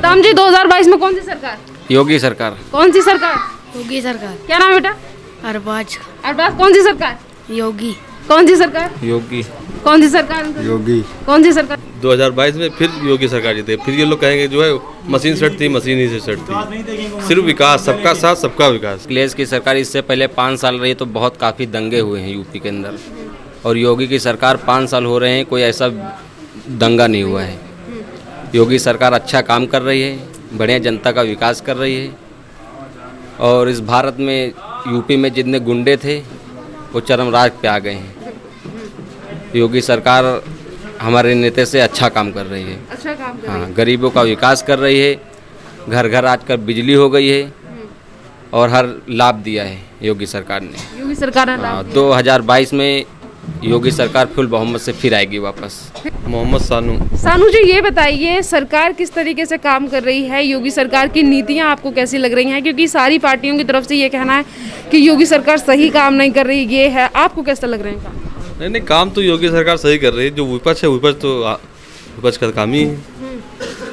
दाम जी 2022 में कौन सी सरकार? योगी सरकार। कौन सी सरकार? योगी सरकार। क्या नाम है बेटा? अरबाज। अरबाज कौन सी सरकार? योगी। कौन सी सरकार? योगी। कौन सी सरकार? योगी। कौन सी सरकार? 2022 में फिर योगी सरकार जीते। फिर ये लोग कहेंगे जो है मशीन सेट थी, मशीन ही से सेट थी। सिर्फ विकास, सबका साथ सबका विकास। अखिलेश की सरकार इससे पहले 5 साल रही तो बहुत काफ़ी दंगे हुए हैं यूपी के अंदर, और योगी की सरकार 5 साल हो रहे हैं, कोई ऐसा दंगा नहीं हुआ है। योगी सरकार अच्छा काम कर रही है, बढ़िया जनता का विकास कर रही है, और इस भारत में यूपी में जितने गुंडे थे वो चरमराज पे आ गए हैं। योगी सरकार हमारे नेता से अच्छा काम कर रही है। अच्छा काम कर रही है। हाँ, गरीबों का विकास कर रही है, घर घर आजकल बिजली हो गई है, और हर लाभ दिया है योगी सरकार ने। योगी सरकार ने लाभ दिया। 2022 में योगी सरकार फुल बहुमत से फिर आएगी वापस। मोहम्मद सानू। सानू जी ये बताइए, सरकार किस तरीके से काम कर रही है? योगी सरकार की नीतियां आपको कैसी लग रही हैं? क्योंकि सारी पार्टियों की तरफ से ये कहना है कि योगी सरकार सही काम नहीं कर रही, ये है, आपको कैसा लग रहा है काम? नहीं, काम तो योगी सरकार सही कर रही है। जो विपक्ष है, विपक्ष तो विपक्ष का काम ही है।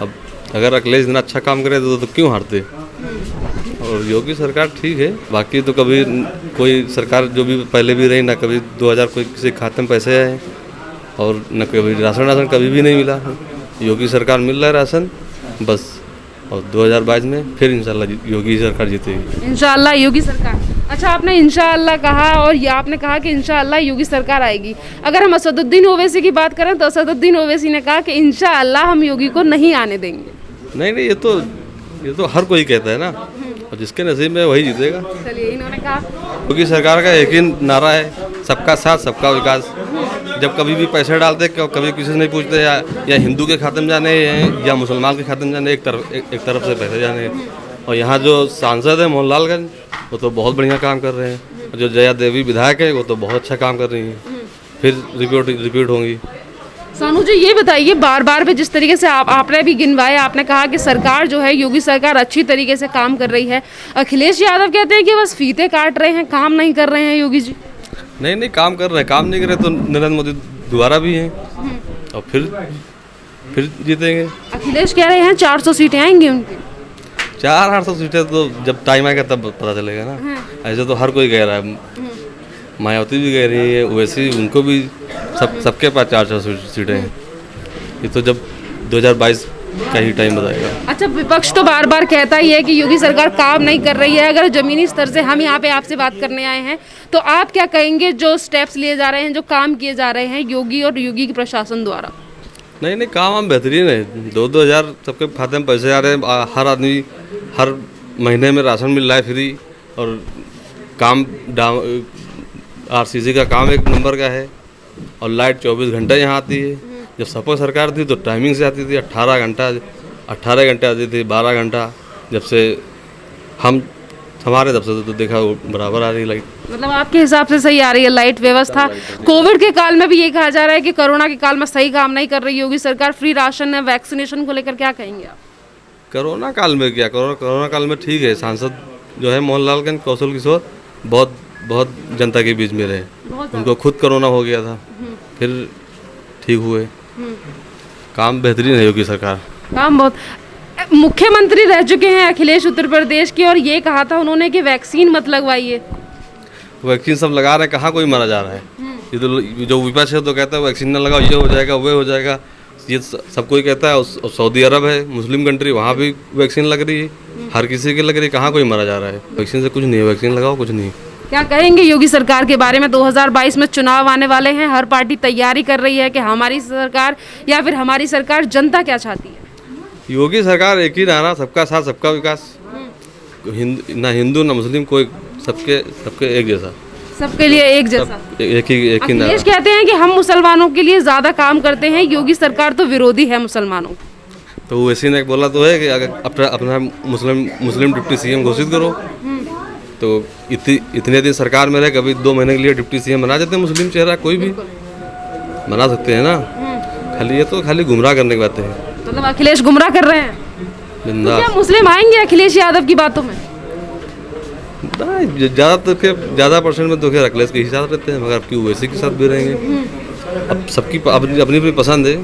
अब अगर अखिलेश इतना अच्छा काम करे तो क्यों हारते? और योगी सरकार ठीक है। बाकी तो कभी कोई सरकार जो भी पहले भी रही ना, कभी 2000 कोई किसी खाते में पैसे आए, और न कभी राशन कभी भी नहीं मिला। योगी सरकार मिल रहा है राशन बस। और 2022 में फिर इंशाल्लाह योगी सरकार जीतेगी। इंशाअल्लाह योगी सरकार। अच्छा, आपने इंशाअल्लाह कहा, और ये आपने कहा कि इंशाअल्लाह योगी सरकार आएगी। अगर हम असदुद्दीन ओवैसी की बात करें तो असदुद्दीन ओवैसी ने कहा कि इंशाअल्लाह हम योगी को नहीं आने देंगे। नहीं, ये तो हर कोई कहता है ना, और जिसके नसीब में वही जीतेगा। चलिए, इन्होंने कहा योगी सरकार का एक ही नारा है, सबका साथ सबका विकास। जब कभी भी पैसे डालते, कभी किसी से नहीं पूछते, या हिंदू के खाते में जाने या मुसलमान के खाते में जाने, एक तरफ से पैसे जाने। और यहाँ जो सांसद है मोहनलालगंज, वो तो बहुत बढ़िया काम कर रहे हैं। जो जया देवी विधायक है, वो तो बहुत अच्छा काम कर रही हैं। फिर रिपीट होंगी। सानू जी ये बताइए, बार बार पे जिस तरीके से आपने भी गिनवाया, आपने कहा कि सरकार जो है योगी सरकार अच्छी तरीके से काम कर रही है। अखिलेश यादव कहते हैं कि बस फीते काट रहे हैं, काम नहीं कर रहे हैं योगी जी। नहीं, काम कर रहे हैं। काम नहीं कर रहे तो नरेंद्र मोदी दोबारा भी हैं, और फिर जीतेंगे। अखिलेश कह रहे हैं 400 सीटें आएंगी उनकी। 400 सीटें तो जब टाइम आएगा तब पता चलेगा ना। ऐसे तो हर कोई कह रहा है, मायावती भी कह रही है, वैसे उनको भी सबके पास 400 सीटें हैं। ये तो जब 2022 का ही टाइम बताएगा। अच्छा, विपक्ष तो बार बार कहता ही है कि योगी सरकार काम नहीं कर रही है। अगर जमीनी स्तर से हम यहाँ पे आपसे बात करने आए हैं तो आप क्या कहेंगे, जो स्टेप्स लिए जा रहे हैं, जो काम किए जा रहे हैं योगी और योगी के प्रशासन द्वारा? नहीं, काम हम बेहतरीन है। 2-2 हज़ार सबके खाते में पैसे आ रहे हैं। हर आदमी हर महीने में राशन मिल रहा है फ्री, और काम RCC का काम एक नंबर का है, और लाइट 24 घंटे यहाँ आती है। जब सपा सरकार थी तो टाइमिंग से आती थी, 18 घंटे आती थी, 12 घंटा। जब से हमारे तब से तो देखा बराबर आ रही है लाइट। मतलब आपके हिसाब से सही आ रही है लाइट व्यवस्था? कोविड के काल में भी ये कहा जा रहा है कि कोरोना के काल में सही काम नहीं कर रही योगी सरकार। फ्री राशन है, वैक्सीनेशन को लेकर क्या कहेंगे आप? कोरोना काल में क्या, कोरोना काल में ठीक है। सांसद जो है मोहनलालगंज कौशल किशोर बहुत जनता के बीच में रहे। उनको खुद कोरोना हो गया था, फिर ठीक हुए। काम बेहतरीन है योगी सरकार। काम बहुत। मुख्यमंत्री रह चुके हैं अखिलेश उत्तर प्रदेश के, और ये कहा था उन्होंने कि वैक्सीन मत लगवाइए। वैक्सीन सब लगा रहे हैं, कहाँ कोई मारा जा रहा है? ये तो जो विपक्ष है तो कहता है वैक्सीन न लगाओ, ये हो जाएगा, वो हो जाएगा। ये सब कोई कहता है। और सऊदी अरब है मुस्लिम कंट्री, वहाँ भी वैक्सीन लग रही है, हर किसी की लग रही है। कहाँ कोई मारा जा रहा है? वैक्सीन से कुछ नहीं है, वैक्सीन लगाओ, कुछ नहीं। क्या कहेंगे योगी सरकार के बारे में? 2022 में चुनाव आने वाले हैं, हर पार्टी तैयारी कर रही है कि हमारी सरकार या फिर हमारी सरकार। जनता क्या चाहती है? योगी सरकार एक ही नारा, सबका साथ सबका विकास। ना हिंदू ना मुस्लिम, कोई सबके एक जैसा, सबके लिए एक जैसा, एक ही नारा। अखिलेश कहते हैं कि हम मुसलमानों के लिए ज़्यादा काम करते हैं, योगी सरकार तो विरोधी है मुसलमानों। तो वैसे ने बोला तो है कि अगर अपना मुस्लिम डिप्टी CM घोषित करो। तो इतने दिन सरकार में रहे, कभी 2 महीने के लिए डिप्टी CM बना देते हैं मुस्लिम चेहरा, कोई भी बना सकते हैं ना। खाली ये तो खाली गुमराह करने की बातें हैं। मतलब अखिलेश गुमराह कर रहे हैं। तो क्या मुस्लिम आएंगे अखिलेश यादव की बातों में? ज़्यादा परसेंट में तो खैर अखिलेश के ही साथ रहते हैं, मगर आपकी ओवैसी के साथ भी रहेंगे। अब सबकी अपनी अपनी पसंद है।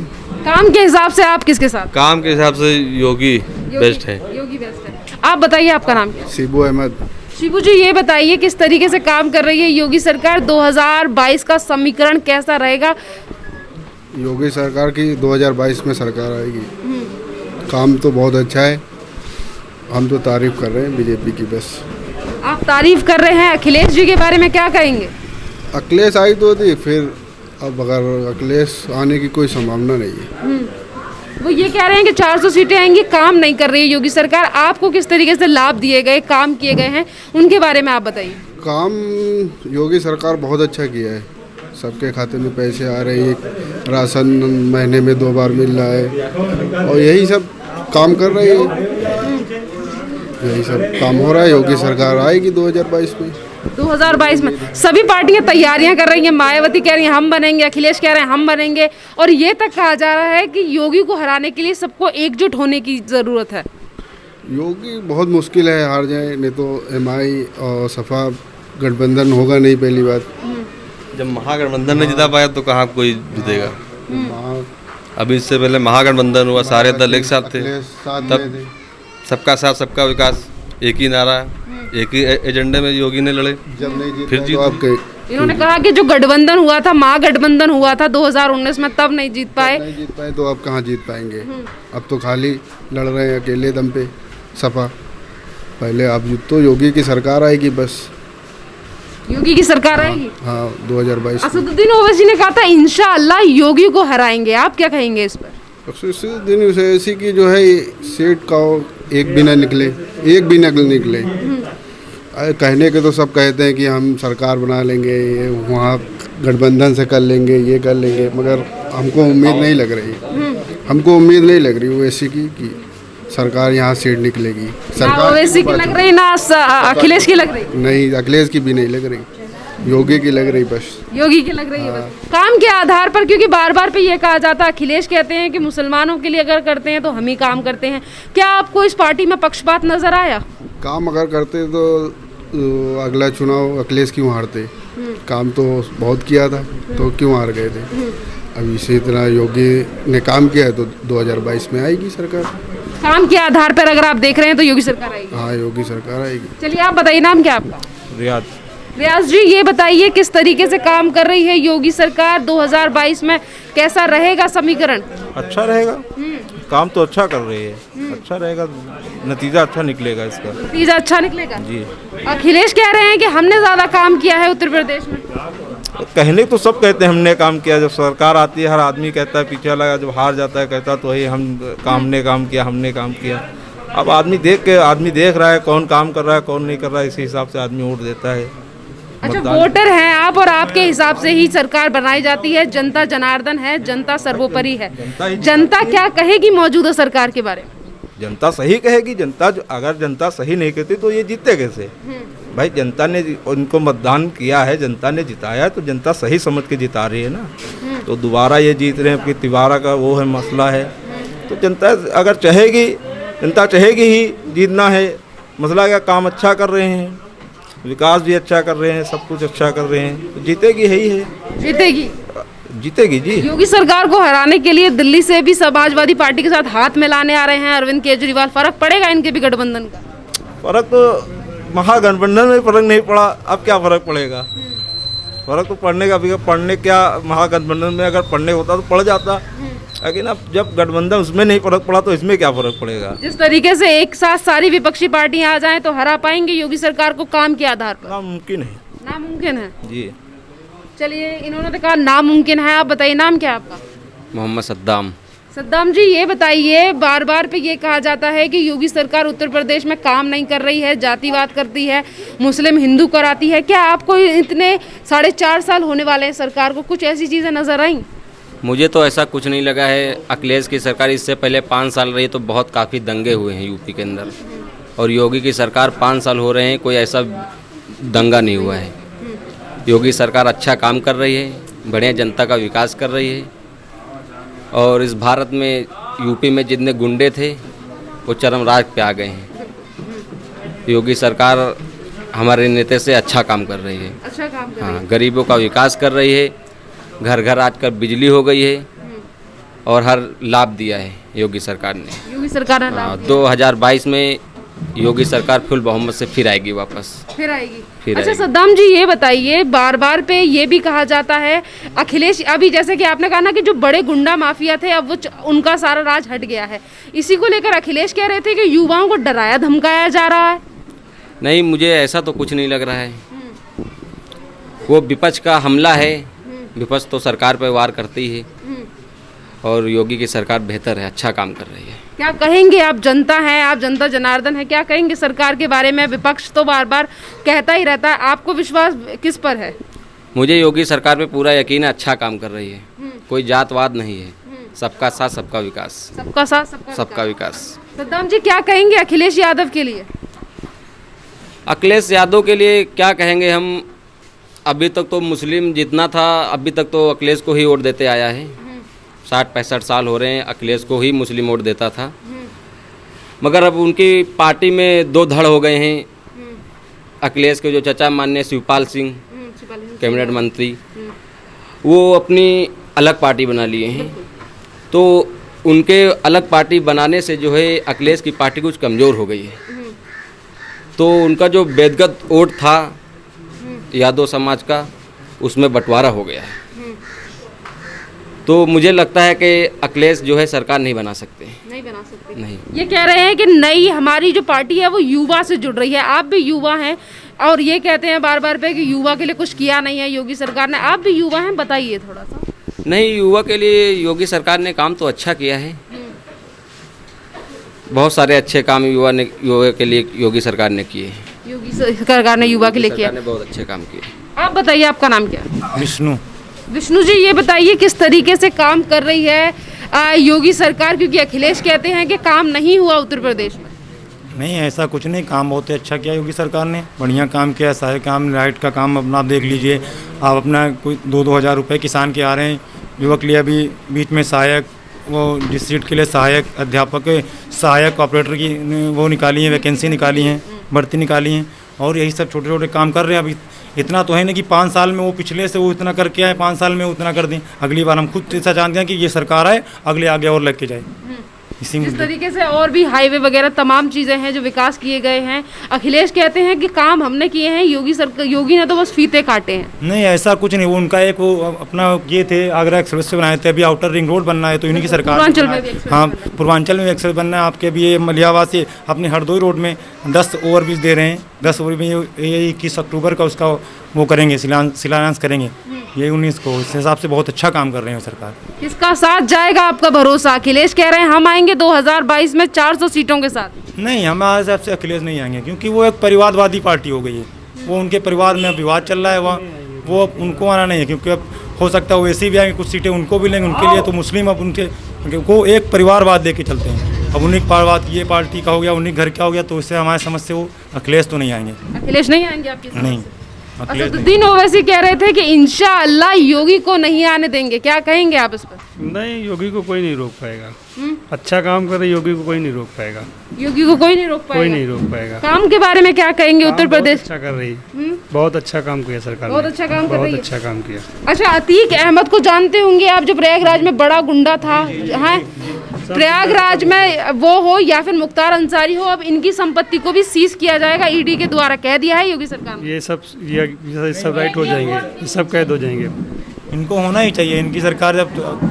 काम के हिसाब से आप किसके साथ? काम के हिसाब से योगी बेस्ट है। योगी बेस्ट है। आप बताइए आपका नाम क्या है? शिबू अहमद। शिबू जी ये बताइए किस तरीके से काम कर रही है योगी सरकार? 2022 का समीकरण कैसा रहेगा? योगी सरकार की 2022 में सरकार आएगी। काम तो बहुत अच्छा है, हम तो तारीफ कर रहे हैं बीजेपी की बस। आप तारीफ कर रहे हैं, अखिलेश जी के बारे में क्या कहेंगे? अखिलेश आई तो थी, फिर अब अगर अखिलेश आने की कोई संभावना नहीं है। वो ये कह रहे हैं कि 400 सीटें आएंगी, काम नहीं कर रही है योगी सरकार। आपको किस तरीके से लाभ दिए गए, काम किए गए हैं, उनके बारे में आप बताइए। काम योगी सरकार बहुत अच्छा किया है, सबके खाते में पैसे आ रहे हैं, राशन महीने में 2 बार मिल रहा है और यही सब काम कर रही है। यही सब काम हो रहा है। योगी सरकार आएगी 2022 में। 2022 में सभी पार्टियां तैयारियां कर रही हैं। मायावती कह रही हैं हम बनेंगे, अखिलेश कह रहे हैं हम बनेंगे, और ये तक कहा जा रहा है कि योगी को हराने के लिए सबको एकजुट होने की ज़रूरत है। योगी बहुत मुश्किल है हार जाए, नहीं तो एमआई और सपा गठबंधन होगा नहीं। पहली बात जब महागठबंधन ने जिता पाया तो कहाँ कोई जीतेगा। अभी इससे पहले महागठबंधन हुआ, सारे दल एक साथ थे, तब सबका साथ सबका विकास, एक ही नारा, एक ही एजेंडे में योगी ने लड़े। जब नहीं जीते फिर तो जीत आपके इन्होंने कहा कि जो गठबंधन हुआ था, महागठबंधन हुआ था 2019 में, तब नहीं जीत पाए। नहीं जीत पाए तो आप कहाँ जीत पाएंगे। अब तो खाली लड़ रहे हैं अकेले दम पे सपा। पहले अब तो योगी की सरकार आएगी बस। योगी की सरकार आएगी। हाँ 2022 में। असदुद्दीन ओवैसी ने कहा था इंशाअल्लाह योगी को हराएंगे, आप क्या कहेंगे इस पर? दिन ऐसी की जो है सीट का एक भी ना निकले, एक भी न निकले। कहने के तो सब कहते हैं कि हम सरकार बना लेंगे, वहाँ गठबंधन से कर लेंगे, ये कर लेंगे, मगर हमको उम्मीद नहीं लग रही। हमको उम्मीद नहीं लग रही ओवैसी की कि सरकार यहाँ सीट निकलेगी। सरकार ओवैसी की लग रही ना अखिलेश की लग रही? नहीं, अखिलेश की भी नहीं लग रही, योगी की लग रही बस। योगी की लग रही है बस। काम के आधार पर, क्योंकि बार बार पे ये कहा जाता है, अखिलेश कहते हैं कि मुसलमानों के लिए अगर करते हैं तो हम ही काम करते हैं। क्या आपको इस पार्टी में पक्षपात नजर आया? काम अगर करते तो अगला चुनाव अखिलेश क्यों हारते? काम तो बहुत किया था, तो क्यों हार गए थे? अब इसी तरह योगी ने काम किया है तो 2022 में आएगी सरकार। काम के आधार पर अगर आप देख रहे हैं तो योगी सरकार आएगी। हाँ योगी सरकार आएगी। चलिए आप बताइए, नाम क्या आपका? रियाज। रियाज जी ये बताइए किस तरीके से काम कर रही है योगी सरकार? 2022 में कैसा रहेगा समीकरण? अच्छा रहेगा, काम तो अच्छा कर रही है, अच्छा रहेगा, नतीजा अच्छा निकलेगा इसका। नतीजा अच्छा निकलेगा जी। अखिलेश कह रहे हैं कि हमने ज़्यादा काम किया है उत्तर प्रदेश में। कहने तो सब कहते हैं हमने काम किया, जब सरकार आती है हर आदमी कहता है पीछे लगा, जब हार जाता है कहता तो हमने काम किया, हमने काम किया। अब आदमी देख रहा है कौन काम कर रहा है कौन नहीं कर रहा है, इसी हिसाब से आदमी वोट देता है। अच्छा, वोटर हैं आप और आपके हिसाब से ही सरकार बनाई जाती है। जनता जनार्दन है, जनता सर्वोपरि है। जनता क्या कहेगी मौजूदा सरकार के बारे में? जनता सही कहेगी। अगर जनता सही नहीं कहती तो ये जीते कैसे? भाई जनता ने उनको मतदान किया है, जनता ने जिताया है, तो जनता सही समझ के जिता रही है ना। तो दोबारा ये जीत रहे हैं कि तिवारा का वो है मसला है, तो जनता अगर चाहेगी, जनता चाहेगी ही जीतना है। मसला क्या, काम अच्छा कर रहे हैं, विकास भी अच्छा कर रहे हैं, सब कुछ अच्छा कर रहे हैं, तो जीतेगी है ही है। जीतेगी जी। योगी सरकार को हराने के लिए दिल्ली से भी समाजवादी पार्टी के साथ हाथ मिलाने आ रहे हैं अरविंद केजरीवाल। फर्क पड़ेगा इनके भी गठबंधन का? फर्क तो महागठबंधन में फर्क नहीं पड़ा, अब क्या फर्क पड़ेगा? फर्क तो पड़ने का भी, पढ़ने क्या महागठबंधन में अगर पढ़ने होता तो पड़ जाता, लेकिन अब जब गठबंधन उसमें नहीं फर्क पड़ा तो इसमें क्या फर्क पड़ेगा? जिस तरीके से एक साथ सारी विपक्षी पार्टियां आ जाएं तो हरा पाएंगे योगी सरकार को काम के आधार पर? नामुमकिन है। नामुमकिन है जी। चलिए, इन्होंने कहा नामुमकिन है, आप बताइए नाम क्या है आपका? मोहम्मद सद्दाम। सद्दाम जी ये बताइए, बार बार पे ये कहा जाता है कि योगी सरकार उत्तर प्रदेश में काम नहीं कर रही है, जातिवाद करती है, मुस्लिम हिंदू कराती है। क्या आपको इतने 4.5 साल होने वाले हैं सरकार को, कुछ ऐसी चीज़ें नजर आई? मुझे तो ऐसा कुछ नहीं लगा है। अखिलेश की सरकार इससे पहले 5 साल रही तो बहुत काफ़ी दंगे हुए हैं यूपी के अंदर, और योगी की सरकार 5 साल हो रहे हैं, कोई ऐसा दंगा नहीं हुआ है। योगी सरकार अच्छा काम कर रही है, बढ़िया जनता का विकास कर रही है, और इस भारत में यूपी में जितने गुंडे थे वो चरमराज पे आ गए हैं। योगी सरकार हमारे नेता से अच्छा काम कर रही है। अच्छा काम कर हाँ, गरीबों का विकास कर रही है, घर घर आजकल बिजली हो गई है और हर लाभ दिया है योगी सरकार ने। योगी सरकार ने लाभ दिया। 2022 में योगी सरकार फुल बहुमत से फिर आएगी वापस। फिर आएगी। फिर अच्छा आएगी। सद्दाम जी ये बताइए, बार बार पे ये भी कहा जाता है अखिलेश, अभी जैसे कि आपने कहा ना कि जो बड़े गुंडा माफिया थे अब वो उनका सारा राज हट गया है, इसी को लेकर अखिलेश कह रहे थे कि युवाओं को डराया धमकाया जा रहा है। नहीं, मुझे ऐसा तो कुछ नहीं लग रहा है। वो विपक्ष का हमला है, विपक्ष तो सरकार पर वार करती है और योगी की सरकार बेहतर है, अच्छा काम कर रही है। क्या कहेंगे आप, जनता है, आप जनता जनार्दन है, क्या कहेंगे सरकार के बारे में? विपक्ष तो बार बार कहता ही रहता है, आपको विश्वास किस पर है? मुझे योगी सरकार पे पूरा यकीन है, अच्छा काम कर रही है, कोई जातवाद नहीं है, सबका साथ सबका विकास। सबका साथ सबका विकास। सद्दाम जी क्या कहेंगे अखिलेश यादव के लिए? अखिलेश यादव के लिए क्या कहेंगे हम, अभी तक तो मुस्लिम जितना था अभी तक तो अखिलेश को ही वोट देते आया है। 60-65 साल हो रहे हैं अखिलेश को ही मुस्लिम वोट देता था, मगर अब उनकी पार्टी में दो धड़ हो गए हैं। अखिलेश के जो चचा माननीय शिवपाल सिंह कैबिनेट मंत्री, वो अपनी अलग पार्टी बना लिए हैं, तो उनके अलग पार्टी बनाने से जो है अखिलेश की पार्टी कुछ कमज़ोर हो गई है। तो उनका जो व्यक्तिगत वोट था यादव समाज का, उसमें बंटवारा हो गया है। तो मुझे लगता है कि अखिलेश जो है सरकार नहीं बना सकते। नहीं बना सकते। नहीं। ये कह रहे हैं कि नई हमारी जो पार्टी है वो युवा से जुड़ रही है, आप भी युवा हैं और ये कहते हैं बार बार पे कि युवा के लिए कुछ किया नहीं है योगी सरकार ने, आप भी युवा हैं, बताइए थोड़ा सा। नहीं, युवा के लिए योगी सरकार ने काम तो अच्छा किया है, बहुत सारे अच्छे काम युवा के लिए योगी सरकार ने किए हैं। योगी सरकार ने युवा के लिए किया। सरकार ने बहुत अच्छे काम किए। आप बताइए, आपका नाम क्या है? विष्णु। विष्णु जी ये बताइए किस तरीके से काम कर रही है योगी सरकार, क्योंकि अखिलेश कहते हैं कि काम नहीं हुआ उत्तर प्रदेश में। नहीं, ऐसा कुछ नहीं, काम बहुत ही अच्छा किया योगी सरकार ने, बढ़िया काम किया। सारे काम, लाइट का काम अपना आप देख लीजिए, आप अपना कोई 2-2 हज़ार रुपये किसान के आ रहे हैं, युवक के लिए अभी बीच में सहायक, वो जिस सीट के लिए सहायक अध्यापक, सहायक ऑपरेटर की वो निकाली है, वैकेंसी निकाली हैं, भर्ती निकाली हैं, और यही सब छोटे छोटे काम कर रहे हैं। अभी इतना तो है ना कि 5 साल में वो पिछले से वो इतना करके आए, 5 साल में उतना कर दें, अगली बार हम खुद ऐसा जानते हैं कि ये सरकार आए, अगले आगे और लग के जाए। इसी जिस तरीके से और भी हाईवे वगैरह तमाम चीज़ें हैं जो विकास किए गए हैं, अखिलेश कहते हैं कि काम हमने किए हैं, योगी ने तो बस फीते काटे हैं। नहीं, ऐसा कुछ नहीं, वो उनका एक वो अपना ये थे, आगरा एक्सप्रेस से बनाए थे, अभी आउटर रिंग रोड बनना है तो इन्हीं की सरकार। पूर्वांचल में भी एक्सप्रेस। हाँ, पूर्वांचल में एक्सप्रेस बनना है। आपके अभी ये मलियावाद से अपने हरदोई रोड में 10 ओवरब्रिज दे रहे हैं, 10 ओवरब्रिज ये 21 अक्टूबर का उसका वो करेंगे, शिलान्यास करेंगे, ये 19 को। इस हिसाब से बहुत अच्छा काम कर रहे हैं सरकार। किसका साथ जाएगा आपका भरोसा? अखिलेश कह रहे हैं हम आएंगे 2022 में 400 सीटों के साथ। नहीं, हमारे हिसाब से अखिलेश नहीं आएंगे, क्योंकि वो एक परिवारवादी पार्टी हो गई है। वो उनके परिवार में विवाद चल रहा है, वो अब उनको आना नहीं है, क्योंकि अब हो सकता है वो ऐसे भी आएंगे, कुछ सीटें उनको भी लेंगे, उनके लिए तो मुस्लिम अब उनके को एक परिवारवाद लेके चलते हैं। अब उन्हीं परिवारवाद ये पार्टी का हो गया, उन्हीं घर का हो गया, तो उससे हमारे समझ से वो अखिलेश तो नहीं आएंगे। अखिलेश नहीं आएंगे आपकी समझ से? नहीं, अखिलेश नहीं। असदुद्दीन ओवैसी कह रहे थे कि इंशाअल्लाह योगी को नहीं आने देंगे, क्या कहेंगे आप इस पर? नहीं, योगी को कोई नहीं रोक पाएगा। अच्छा काम करे योगी को कोई नहीं रोक पाएगा। योगी को कोई नहीं रोक पाएगा? कोई नहीं रोक पाएगा। काम के बारे में क्या कहेंगे? उत्तर प्रदेश अच्छा कर रही है, बहुत अच्छा काम किया सरकार ने, बहुत अच्छा काम कर रही है। बहुत अच्छा काम किया। अच्छा, अतीक अहमद को जानते होंगे आप, जो प्रयागराज में बड़ा गुंडा था, हाँ, प्रयागराज में वो हो या फिर मुख्तार अंसारी हो, अब इनकी संपत्ति को भी सीज किया जाएगा, ईडी के द्वारा कह दिया है योगी सरकार ने। ये सब राइट हो जाएंगे, ये सब कैद हो जाएंगे। इनको होना ही चाहिए, इनकी सरकार जब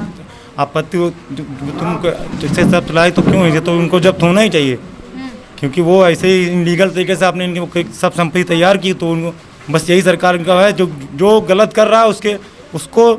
आपत्ति तुम जैसे सब चलाए तो क्यों है, तो उनको जब्त होना ही चाहिए, क्योंकि वो ऐसे ही इनलीगल तरीके से आपने इनकी सब संपत्ति तैयार की, तो उनको बस यही सरकार इनका है, जो गलत कर रहा है उसको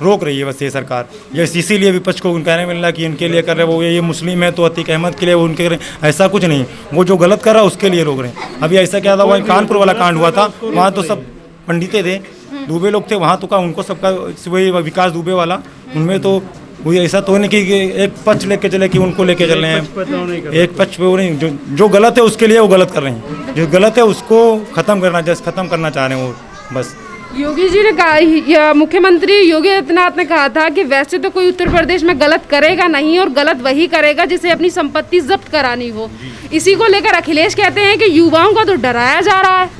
रोक रही है बस ये सरकार। ये इसीलिए विपक्ष को कहने मिल रहा है कि इनके लिए कर रहे हैं, वो ये मुस्लिम है तो अतीक अहमद के लिए वो उनके, ऐसा कुछ नहीं, वो जो गलत कर रहा है उसके लिए रोक रहे हैं। अभी ऐसा क्या था, वहाँ कानपुर वाला कांड हुआ था, वहाँ तो सब पंडितें थे, दुबे लोग थे, वहाँ तो का उनको सबका वही विकास दुबे वाला, उनमें तो वही ऐसा तो नहीं कि एक पक्ष लेके चले कि उनको लेके चल रहे हैं, एक पक्ष पे वो नहीं, जो गलत है उसके लिए वो गलत कर रहे हैं, जो गलत है उसको ख़त्म करना चाह रहे हैं वो बस। योगी जी ने कहा, मुख्यमंत्री योगी आदित्यनाथ ने कहा था कि वैसे तो कोई उत्तर प्रदेश में गलत करेगा नहीं, और गलत वही करेगा जिसे अपनी संपत्ति जब्त करानी हो। इसी को लेकर अखिलेश कहते हैं कि युवाओं को तो डराया जा रहा है।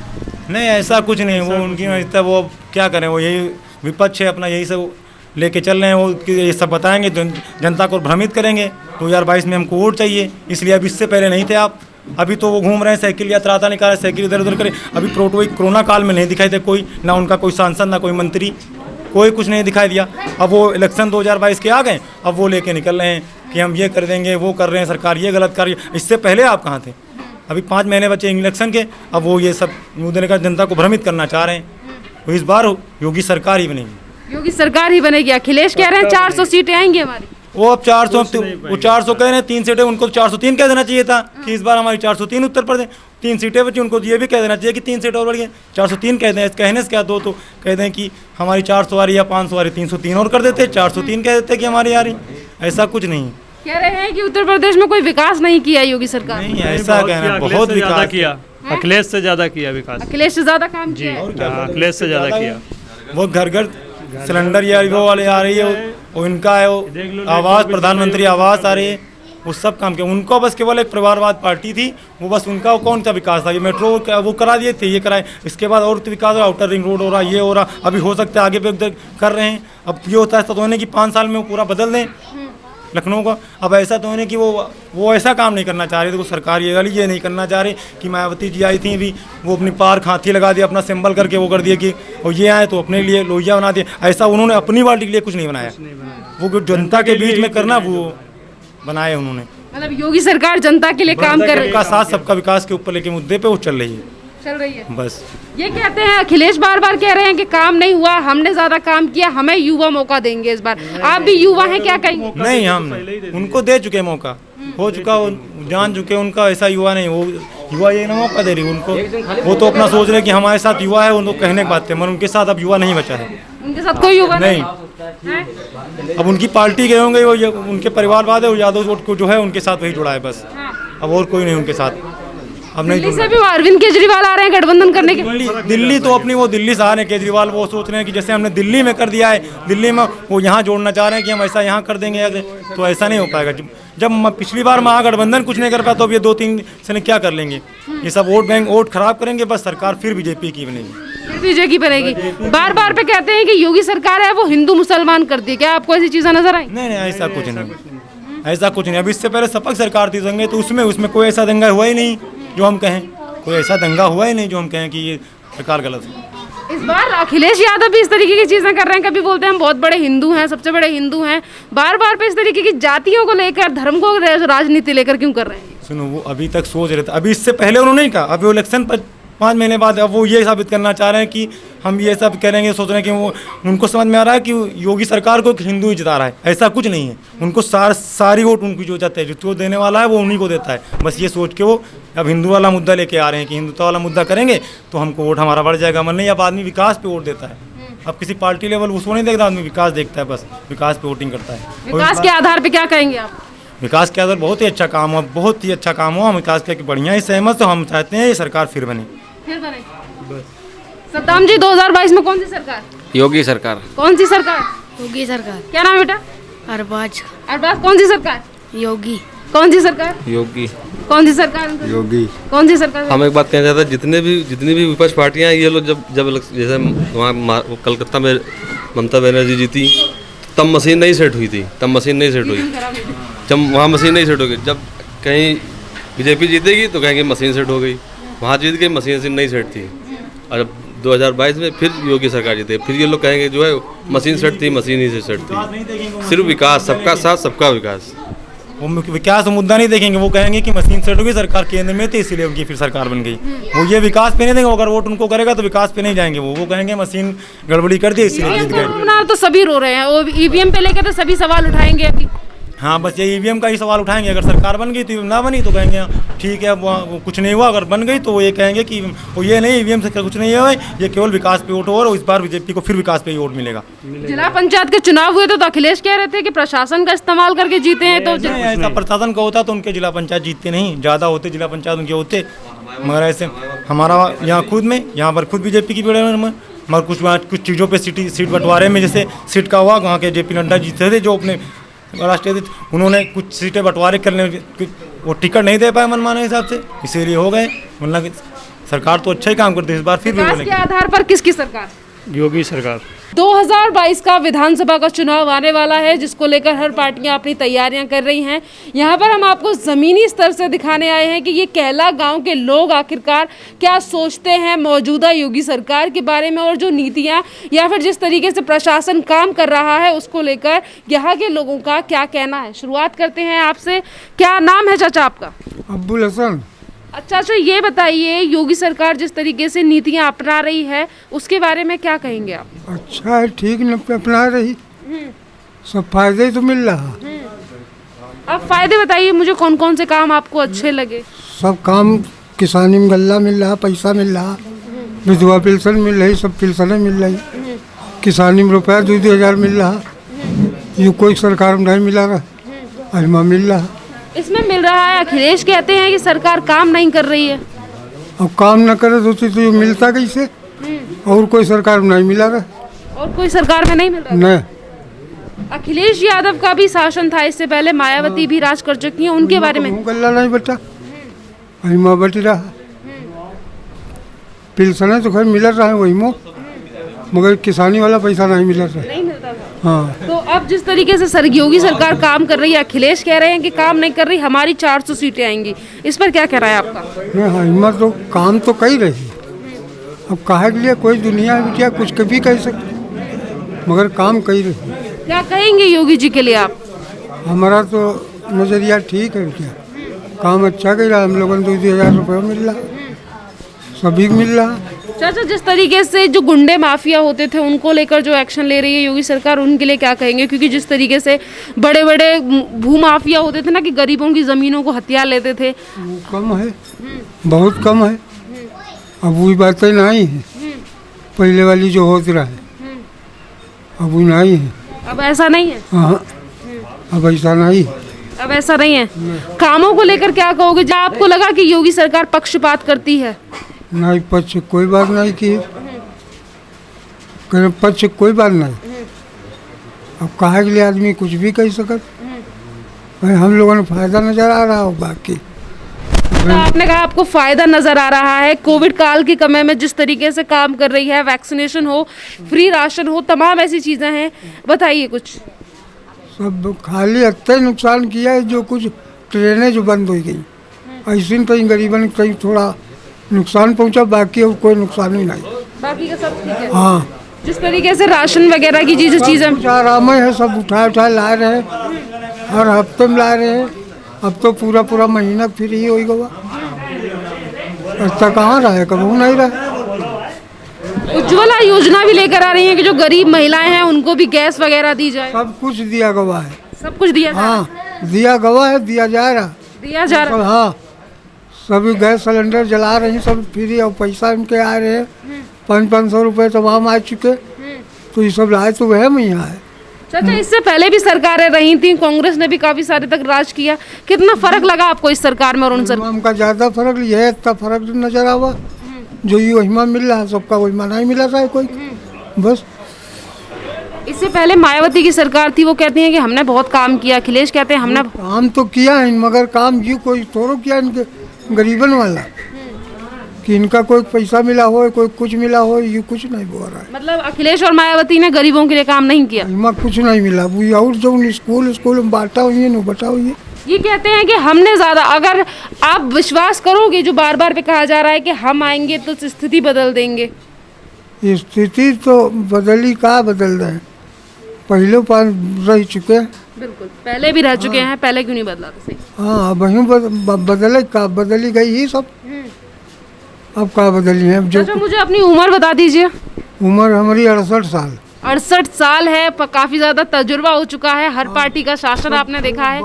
नहीं, ऐसा कुछ नहीं, वो उनकी वो क्या करें, वो यही विपक्ष है अपना यही सब लेके चल रहे हैं, वो कि ये सब बताएंगे, जनता को भ्रमित करेंगे। 2022 में हमको वोट चाहिए, इसलिए अब इससे पहले नहीं थे आप। अभी तो वो घूम रहे हैं, साइकिल यात्रा था, निकाले साइकिल इधर उधर करे। अभी कोरोना काल में नहीं दिखाई थे कोई, ना उनका कोई सांसद ना कोई मंत्री, कोई कुछ नहीं दिखाई दिया। अब वो इलेक्शन 2022 के आ गए, अब वो लेके निकल रहे हैं कि हम ये कर देंगे, वो कर रहे हैं, सरकार ये गलत कर रही है। इससे पहले आप कहाँ थे? अभी 5 महीने बचे इलेक्शन के, अब वो ये सब मुद्दे का जनता को भ्रमित करना चाह रहे हैं। तो इस बार योगी सरकार ही बनेगी, योगी सरकार ही बनेगी। अखिलेश कह रहे हैं 400 सीटें आएंगी हमारी। वो अब 400 वो 400 कह रहे हैं, 3 सीटें उनको 403 कह देना चाहिए था कि इस बार हमारी 403 उत्तर प्रदेश 3 सीटें बची, उनको ये भी कह देना चाहिए कि 3 सीटें और बढ़ गई, 403 कह दें। कहने से क्या, 2 तो कह दें कि हमारी 400 आ रही या 500 आ रही, 303 और कर देते, 403 कह देते कि हमारी आ रही। ऐसा कुछ नहीं कह रहे हैं कि उत्तर प्रदेश में कोई विकास नहीं किया योगी सरकार। नहीं, ऐसा कहना बहुत विकास किया, अखिलेश से ज्यादा किया विकास। अखिलेश से ज्यादा काम किया है। अखिलेश से ज्यादा किया। वो घर घर सिलेंडर या वो वाले आ रही है, वो इनका है, वो आवास, प्रधानमंत्री आवास आ रही है, वो सब काम किया। उनको बस केवल एक परिवारवाद पार्टी थी, वो बस उनका कौन सा विकास था? ये मेट्रो वो करा दिए थे, ये कराए, इसके बाद और विकास हो रहा, आउटर रिंग रोड हो रहा, ये हो रहा, अभी हो सकता है आगे पे कर रहे हैं। अब ये होता है तो होने कि 5 साल में वो पूरा बदल दें लखनऊ का। अब ऐसा तो नहीं कि वो ऐसा काम नहीं करना चाह रहे थे, वो सरकार ये नहीं करना चाह रही कि मायावती जी आई थी अभी, वो अपनी पार्क हाथी लगा दिया, अपना सिंबल करके वो कर दिया कि और ये आए तो अपने लिए लोहिया बना दिया। ऐसा उन्होंने अपनी पार्टी के लिए कुछ नहीं बनाया, वो जनता के बीच में करना वो बनाए उन्होंने। मतलब योगी सरकार जनता के लिए काम कर रही है, सबका साथ सबका विकास के ऊपर लेके मुद्दे पे वो चल रही है। बस ये कहते हैं अखिलेश बार बार कह रहे हैं कि काम नहीं हुआ, हमने ज्यादा काम किया, हमें युवा मौका देंगे इस बार। आप भी युवा हैं, क्या कहेंगे? नहीं, हम नहीं, उनको दे चुके मौका, हो चुका, वो जान चुके, उनका ऐसा युवा नहीं, वो युवा ये ना मौका दे रही उनको। वो तो अपना सोच रहे कि हमारे साथ युवा है, उनको कहने की बात है, मगर उनके साथ अब युवा नहीं बचा है, उनके साथ कोई युवा नहीं। अब उनकी पार्टी गए होंगे, वो उनके परिवारवाद है, यादव वोट को जो है उनके साथ वही जुड़ा है बस, अब और कोई नहीं उनके साथ। अब नहीं, दिल्ली से भी अरविंद केजरीवाल आ रहे हैं गठबंधन करने के। दिल्ली तो अपनी वो दिल्ली से आ रहे हैं केजरीवाल, वो सोच रहे हैं कि जैसे हमने दिल्ली में कर दिया है, दिल्ली में वो यहाँ जोड़ना चाह रहे हैं कि हम ऐसा यहाँ कर देंगे, तो ऐसा नहीं हो पाएगा। जब पिछली बार महागठबंधन कुछ नहीं कर पाया, तो अब ये 2-3 से क्या कर लेंगे? ये सब वोट बैंक वोट खराब करेंगे, बस सरकार फिर बीजेपी की बनेगी, बीजेपी की बनेगी। बार बार पे कहते हैं कि योगी सरकार है वो हिंदू मुसलमान कर दी, क्या आपको ऐसी चीजें नजर आई? नहीं, ऐसा कुछ नहीं, ऐसा कुछ नहीं। अब इससे पहले सपक सरकार थी दंगे, तो उसमें कोई ऐसा दंगा हुआ ही नहीं जो हम कहें, कोई ऐसा दंगा हुआ ही नहीं जो हम कहें कि ये सरकार गलत है। इस बार अखिलेश यादव भी इस तरीके की चीजें कर रहे हैं, कभी बोलते हैं हम बहुत बड़े हिंदू हैं, सबसे बड़े हिंदू हैं, बार बार पे इस तरीके की जातियों को लेकर, धर्म को राजनीति लेकर क्यों कर रहे हैं? सुनो, वो अभी तक सोच रहे थे, अभी इससे पहले उन्होंने नहीं कहा, अभी इलेक्शन पर 5 महीने बाद अब वो ये साबित करना चाह रहे हैं कि हम ये सब करेंगे, सोच रहे हैं कि वो उनको समझ में आ रहा है कि योगी सरकार को हिंदू ही जिता रहा है। ऐसा कुछ नहीं है, उनको सारी वोट उनकी जो जाता है, जो देने वाला है वो उन्हीं को देता है, बस ये सोच के वो अब हिंदू वाला मुद्दा लेके आ रहे हैं कि हिंदुत्व वाला मुद्दा करेंगे तो हमको वोट हमारा बढ़ जाएगा। मन नहीं, अब आदमी विकास पे वोट देता है, अब किसी पार्टी लेवल उसको नहीं देखता, आदमी विकास देखता है, बस विकास पे वोटिंग करता है। विकास के आधार पे क्या कहेंगे आप? विकास के आधार बहुत ही अच्छा काम हो, बहुत ही अच्छा काम हो, हम विकास के बढ़िया ही सहमत, तो हम चाहते हैं ये सरकार फिर बने। सद्दाम जी 2022 में कौन सी सरकार? योगी सरकार। कौन सी सरकार? योगी सरकार। क्या नाम है बेटा? अरबाज। अरबाज। कौन सी सरकार? योगी। कौन सी सरकार? योगी। कौन सी सरकार? योगी। कौन सी सरकार? हम एक बात कहना चाहते हैं, जितनी भी विपक्ष पार्टियां ये लोग जब जैसे वहाँ कलकत्ता में ममता बनर्जी जीती, तब मशीन नहीं सेट हुई थी, जब वहाँ मशीन नहीं सेट हो गई, जब कहीं बीजेपी जीतेगी तो कहेंगे मशीन सेट हो गई, वहाँ जीत गई मशीन नहीं सेट थी। और अब 2022 में फिर योगी सरकार जीते, फिर ये लोग कहेंगे जो है मशीन सेट थी, मशीन ही से सेट थी। सिर्फ विकास, सबका साथ सबका विकास, वो विकास मुद्दा नहीं देखेंगे, वो कहेंगे कि मशीन सेट होगी, सरकार केंद्र में थी इसीलिए उनकी फिर सरकार बन गई। वो ये विकास पे नहीं देंगे, अगर वोट उनको करेगा तो विकास पे नहीं जाएंगे, वो कहेंगे मशीन गड़बड़ी कर दी इसलिए जीत गए। तो सभी रो रहे हैं, वो ईवीएम पे लेकर तो सभी सवाल उठाएंगे अभी। हाँ, बस ये ईवीएम का ही सवाल उठाएंगे, अगर सरकार बन गई तो ना बनी तो कहेंगे ठीक है वो कुछ नहीं हुआ, अगर बन गई तो वो ये कहेंगे कि वो ये नहीं ईवीएम से कुछ नहीं हुआ, ये केवल विकास पे वोट हो, और इस बार बीजेपी को फिर विकास पे ही वोट मिलेगा। जिला पंचायत के चुनाव हुए तो अखिलेश कह रहे थे कि प्रशासन का इस्तेमाल करके जीते हैं, तो ऐसा प्रशासन का होता तो उनके जिला पंचायत जीतते नहीं, ज़्यादा होते जिला पंचायत उनके होते, मगर ऐसे हमारा यहाँ खुद में यहाँ पर खुद बीजेपी की मगर कुछ चीज़ों पर सीट बंटवारे में, जैसे सीट का हुआ वहाँ के JP नड्डा जीते थे जो अपने राष्ट्रीय, उन्होंने कुछ सीटें बंटवारे करने, वो टिकट नहीं दे पाए मनमाने हिसाब से, इसीलिए हो गए, वरना सरकार तो अच्छा ही काम करती है। इस बार फिर भी विकास के आधार पर किसकी सरकार? योगी सरकार। 2022 का विधानसभा का चुनाव आने वाला है, जिसको लेकर हर पार्टियां अपनी तैयारियां कर रही हैं। यहां पर हम आपको ज़मीनी स्तर से दिखाने आए हैं कि ये कहला गांव के लोग आखिरकार क्या सोचते हैं मौजूदा योगी सरकार के बारे में, और जो नीतियां या फिर जिस तरीके से प्रशासन काम कर रहा है उसको लेकर यहाँ के लोगों का क्या कहना है। शुरुआत करते हैं आपसे। क्या नाम है चाचा आपका? अब्बुल हसन। अच्छा, ये बताइए, योगी सरकार जिस तरीके से नीतियां अपना रही है उसके बारे में क्या कहेंगे आप? अच्छा है, ठीक न अपना रही, सब फायदे तो मिल रहा। अब फायदे बताइए मुझे, कौन कौन से काम आपको अच्छे लगे? सब काम, किसानी में गल्ला मिल रहा, पैसा मिल रहा, विधवा पेंशन मिल रही, सब पेंशनें मिल रही, किसानी में रुपया 2-2 हज़ार मिल रहा, ये कोई सरकार में नहीं मिला रहा, अजमा मिल रहा। इसमें मिल रहा है, अखिलेश कहते हैं कि सरकार काम नहीं कर रही है। अब काम न करे तो ये मिलता कैसे? और कोई सरकार में नहीं मिला रहा, और कोई सरकार में नहीं मिल रहा। नहीं, अखिलेश यादव का भी शासन था, इससे पहले मायावती भी राज कर चुकी हैं, उनके बारे में गल्ला नहीं बचा, अजमा बटी रहा, पेंशनें तो खैर मिल रहा है वही मो, मगर किसानी वाला पैसा नहीं मिल रहा। नहीं मिलता था। हाँ, तो अब जिस तरीके से योगी सरकार काम कर रही है, अखिलेश कह रहे हैं कि काम नहीं कर रही, हमारी 400 सीटें आएंगी, इस पर क्या कह रहा है आपका? नहीं, हिम्मत तो काम तो कर रही, अब काहे के लिए कोई दुनिया में क्या कुछ कभी कह सकते, मगर काम कर रही। क्या कहेंगे योगी जी के लिए आप? हमारा तो नजरिया ठीक है, क्या काम अच्छा कर रहा, हम लोगों को 2-2 हज़ार रुपये मिल रहा, सभी मिल रहा। चाचा, जिस तरीके से जो गुंडे माफिया होते थे उनको लेकर जो एक्शन ले रही है योगी सरकार, उनके लिए क्या कहेंगे? क्योंकि जिस तरीके से बड़े बड़े भू माफिया होते थे ना, कि गरीबों की ज़मीनों को हथिया लेते थे, वो कम है, बहुत कम है, अब वही बातें नहीं है पहले वाली जो होती रहा है, अब वो नहीं है। अब ऐसा नहीं है। हाँ, अब ऐसा नहीं है, अब ऐसा नहीं है। कामों को लेकर क्या कहोगे? जब आपको लगा कि योगी सरकार पक्षपात करती है? नहीं, पक्ष कोई बात नहीं की, पक्ष कोई बात नहीं। अब काहे के लिए आदमी कुछ भी कह सकत, भाई हम लोगों ने फायदा नजर आ रहा हो, बाकी तो आपने कहा आपको फायदा नजर आ रहा है। कोविड काल के समय में जिस तरीके से काम कर रही है, वैक्सीनेशन हो, फ्री राशन हो, तमाम ऐसी चीजें हैं, बताइए कुछ। सब खाली इतना नुकसान किया है, जो कुछ ट्रेनें जो बंद हो गई, ऐसे कहीं गरीबन कहीं थोड़ा नुकसान पहुंचा, बाकी और कोई नुकसान ही नहीं, बाकी का सब ठीक है। हाँ, जिस तरीके से राशन वगैरह की जो चीजें कुछ आराम है, सब उठा ला रहे हैं, हर हफ्ते में ला रहे हैं, अब तो पूरा महीना फ्री हो गया, ऐसा कहाँ रहा है, कभी नहीं रहा। उज्ज्वला योजना भी लेकर आ रही है कि जो गरीब महिलाएं हैं उनको भी गैस वगैरह दी जाए। सब कुछ दिया गवा है, सब कुछ दिया जा रहा है। हाँ, दिया गवा है, दिया जा रहा, दिया जा रहा है। हाँ, सभी गैस सिलेंडर जला रहे हैं, सब फ्री, और पैसा इनके आ रहे हैं, 500-500 रुपये तमाम आ चुके, तो ये सब लाए तो वह में यहाँ है। चाचा, इससे पहले भी सरकारें रही थी, कांग्रेस ने भी काफी सारे तक राज किया, कितना फर्क लगा आपको इस सरकार में और उन सरकार का? ज्यादा फर्क यह इतना फर्क नजर आवा, जो ये वहीमा मिल रहा है सबका वहीमा नहीं मिला था कोई, बस। इससे पहले मायावती की सरकार थी, वो कहती हैं कि हमने बहुत काम किया, अखिलेश कहते हैं हमने काम तो किया है, मगर काम ये कोई थोड़ा किया इनके गरीबन वाला, कि इनका कोई पैसा मिला हो, कोई कुछ मिला हो, ये कुछ नहीं बोल रहा है। मतलब अखिलेश और मायावती ने गरीबों के लिए काम नहीं किया, इनमें कुछ नहीं मिला, वो और जो स्कूल में बांटा हुई है, बटा हुई है। ये कहते हैं कि हमने ज्यादा, अगर आप विश्वास करोगे जो बार बार पे कहा जा रहा है कि हम आएंगे तो स्थिति बदल देंगे, स्थिति तो बदली का बदल रहे हैं, पहले रह चुके हैं, बिल्कुल पहले भी रह चुके हैं, पहले क्यों नहीं बदला था? सही। हाँ, वहीं बदले का बदली गई ही सब, अब का बदली है जो। अच्छा, मुझे अपनी उम्र बता दीजिए। उम्र हमारी 68 साल। 68 साल है, काफी ज्यादा तजुर्बा हो चुका है, हर पार्टी का शासन आपने देखा है।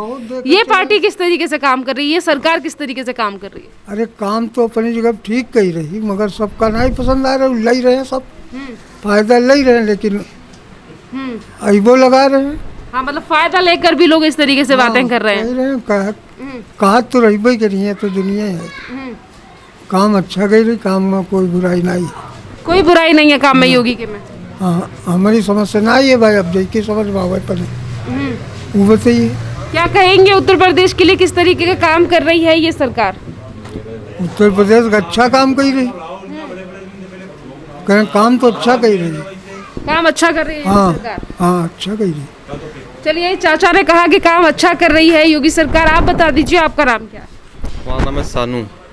ये पार्टी किस तरीके से काम कर रही है, ये सरकार किस तरीके से काम कर रही है? अरे काम तो अपनी जगह ठीक कही रही, मगर सबका नहीं पसंद आ रहा है, ले रहे हैं सब, फायदा ले रहे हैं, लेकिन अइबो लगा रहे हैं। हाँ, मतलब फायदा लेकर भी लोग इस तरीके से बातें कर रहे हैं। कहा तो रही भाई करी है, तो दुनिया है, काम अच्छा कर रही, काम में कोई बुराई नहीं, कोई बुराई नहीं है काम में योगी के में। हाँ, हमारी समस्या नहीं है भाई, अब देखिए समझ पाओ पर वो बताइए। क्या कहेंगे उत्तर प्रदेश के लिए किस तरीके का काम कर रही है ये सरकार? उत्तर प्रदेश का अच्छा काम कर रही, काम तो अच्छा कर रही है, काम अच्छा कर रही है हाँ योगी सरकार। हाँ अच्छा कही जी। चलिए, चाचा ने कहा कि काम अच्छा कर रही है योगी सरकार। आप बता दीजिए आपका नाम क्या है? हमारा नाम है सानू।